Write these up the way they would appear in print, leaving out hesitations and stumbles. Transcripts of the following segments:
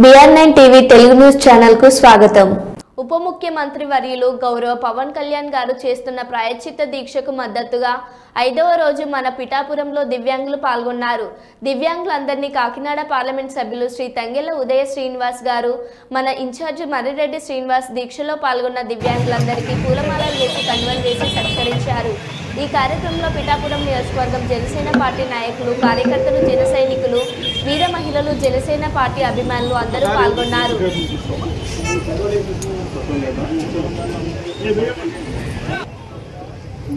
BR9 TV Telugu news channel కు స్వాగతం. ఉప ముఖ్యమంత్రి వర్యులు గౌరవ పవన్ కళ్యాణ్ గారు చేస్తున్న ప్రాయశ్చిత్త దీక్షకు మద్దతుగా 5వ రోజు మన పిఠాపురంలో దివ్యాంగులు పాల్గొన్నారు. దివ్యాంగులందరినీ కాకినాడ పార్లమెంట్ సభ్యులు శ్రీ తంగెళ్ల ఉదయ శ్రీనివాస్ గారు, మన ఇన్ఛార్జ్ మర్రిరెడ్డి శ్రీనివాస్ దీక్షలో పాల్గొన్న దివ్యాంగులందరికీ పూలమాలలు వేసి కండువాలు వేసి సత్కరించారు. ఈ కార్యక్రమంలో పిఠాపురం నియోజకవర్గం జనసేన పార్టీ నాయకులు, కార్యకర్తలు, జన సైనికులు, వీర మహిళలు, జనసేన పార్టీ అభిమానులు అందరూ పాల్గొన్నారు.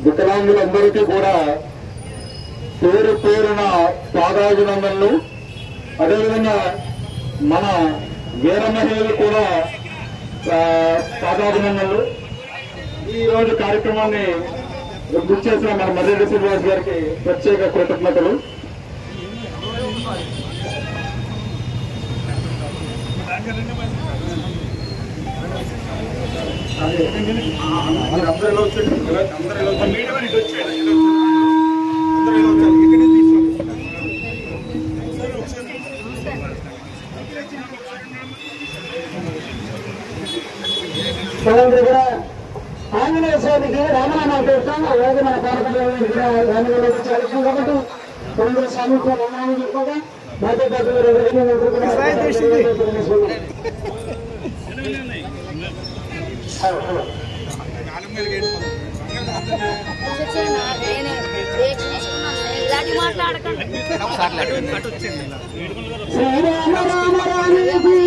వికలాంగులందరికీ కూడా పేరు పేరున పాదాభినందనలు. అదేవిధంగా మన వీర మహిళలు కూడా పాదాభినందనలు. ఈరోజు కార్యక్రమాన్ని గుర్తు చేసిన మన మర్రిరెడ్డి శ్రీనివాస్ గారికి ప్రత్యేక కృతజ్ఞతలు. ఆంజనేయ స్వామికి రామనామా చేస్తాం. అలాగే మన పాలకులు కాబట్టి కొందరు స్వామికి రామనామం చెప్పుకోగా మాతో పాటు శ్రీరామ రామ రామేది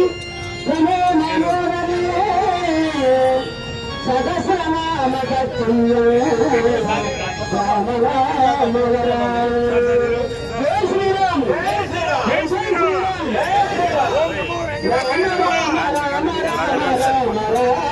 సహస్రనామ రామ రామ జై శ్రీరామ్ జై శ్రీరామ్ రామ రామ రామ రామ రామ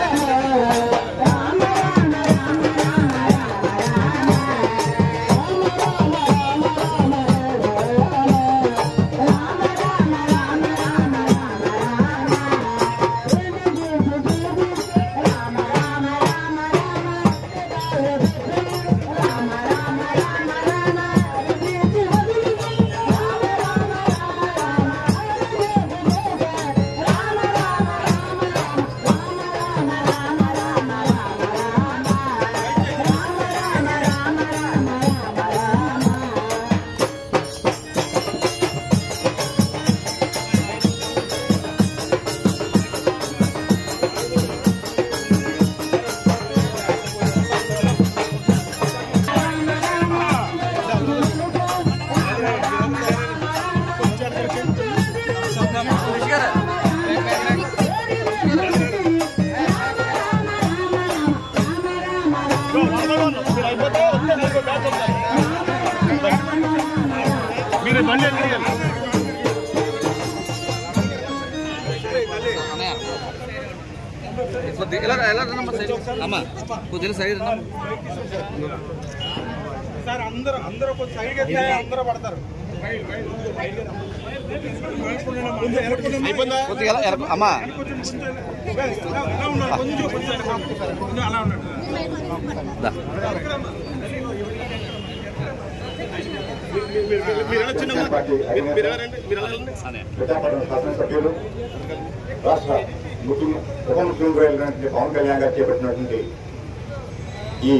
సార్ అందరూ అందరూ పడతారు. అమ్మా శాసనసభ్యులు రాష్ట్ర ఉప ముఖ్యమంత్రి పవన్ కళ్యాణ్ గారు చేపట్టినటువంటి ఈ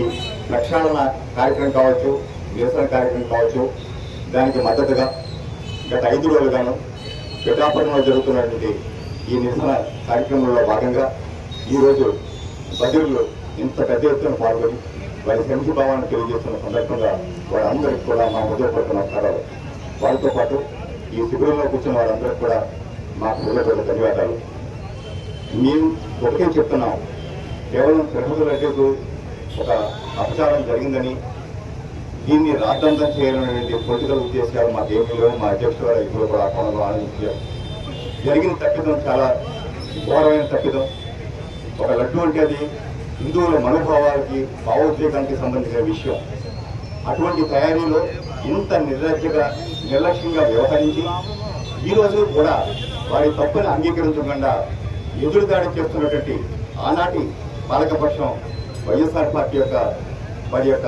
ప్రక్షాళన కార్యక్రమం కావచ్చు, నిరసన కార్యక్రమం కావచ్చు, దానికి మద్దతుగా గత 5 రోజులుగాను పిఠాపురంలో జరుగుతున్నటువంటి ఈ నిరసన కార్యక్రమంలో భాగంగా ఈరోజు బదిలీలు ఇంత పెద్ద ఎత్తున పాల్గొని వారి సంఘీభావాన్ని తెలియజేస్తున్న సందర్భంగా వారందరికీ కూడా మా హృదయపూర్వక నమస్కారాలు. వారితో పాటు ఈ శిబిరంలో కూర్చున్న వారందరికీ కూడా మా హృదయపూర్వక ధన్యవాదాలు. మేము ఒకటే చెప్తున్నాం, కేవలం తిరుపతి రెడ్డికు ఒక అపచారం జరిగిందని దీన్ని రాద్ధాంతం చేయాలనేటువంటి పొలిటికల్ ఉద్దేశాలు మాకేమీ లేవు. మా అధ్యక్షుడు గారు ఇప్పుడు కూడా కోణంలో ఆనందించారు. జరిగిన తప్పిదం చాలా ఘోరమైన తప్పిదం. ఒక లడ్డు అంటే అది హిందువుల మనోభావాలకి, భావోద్వేగానికి సంబంధించిన విషయం. అటువంటి తయారీలో ఇంత నిర్లక్ష్యంగా వ్యవహరించి ఈరోజు కూడా వారి తప్పుని అంగీకరించకుండా ఎదురుదాడి చేస్తున్నటువంటి ఆనాటి పాలకపక్షం వైఎస్ఆర్ పార్టీ యొక్క వారి యొక్క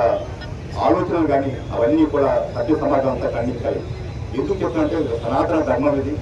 ఆలోచనలు కానీ అవన్నీ కూడా సత్య సమాజం అంతా ఖండించాలి. ఎందుకు చెప్తున్నట్టే సనాతన ధర్మం ఇది.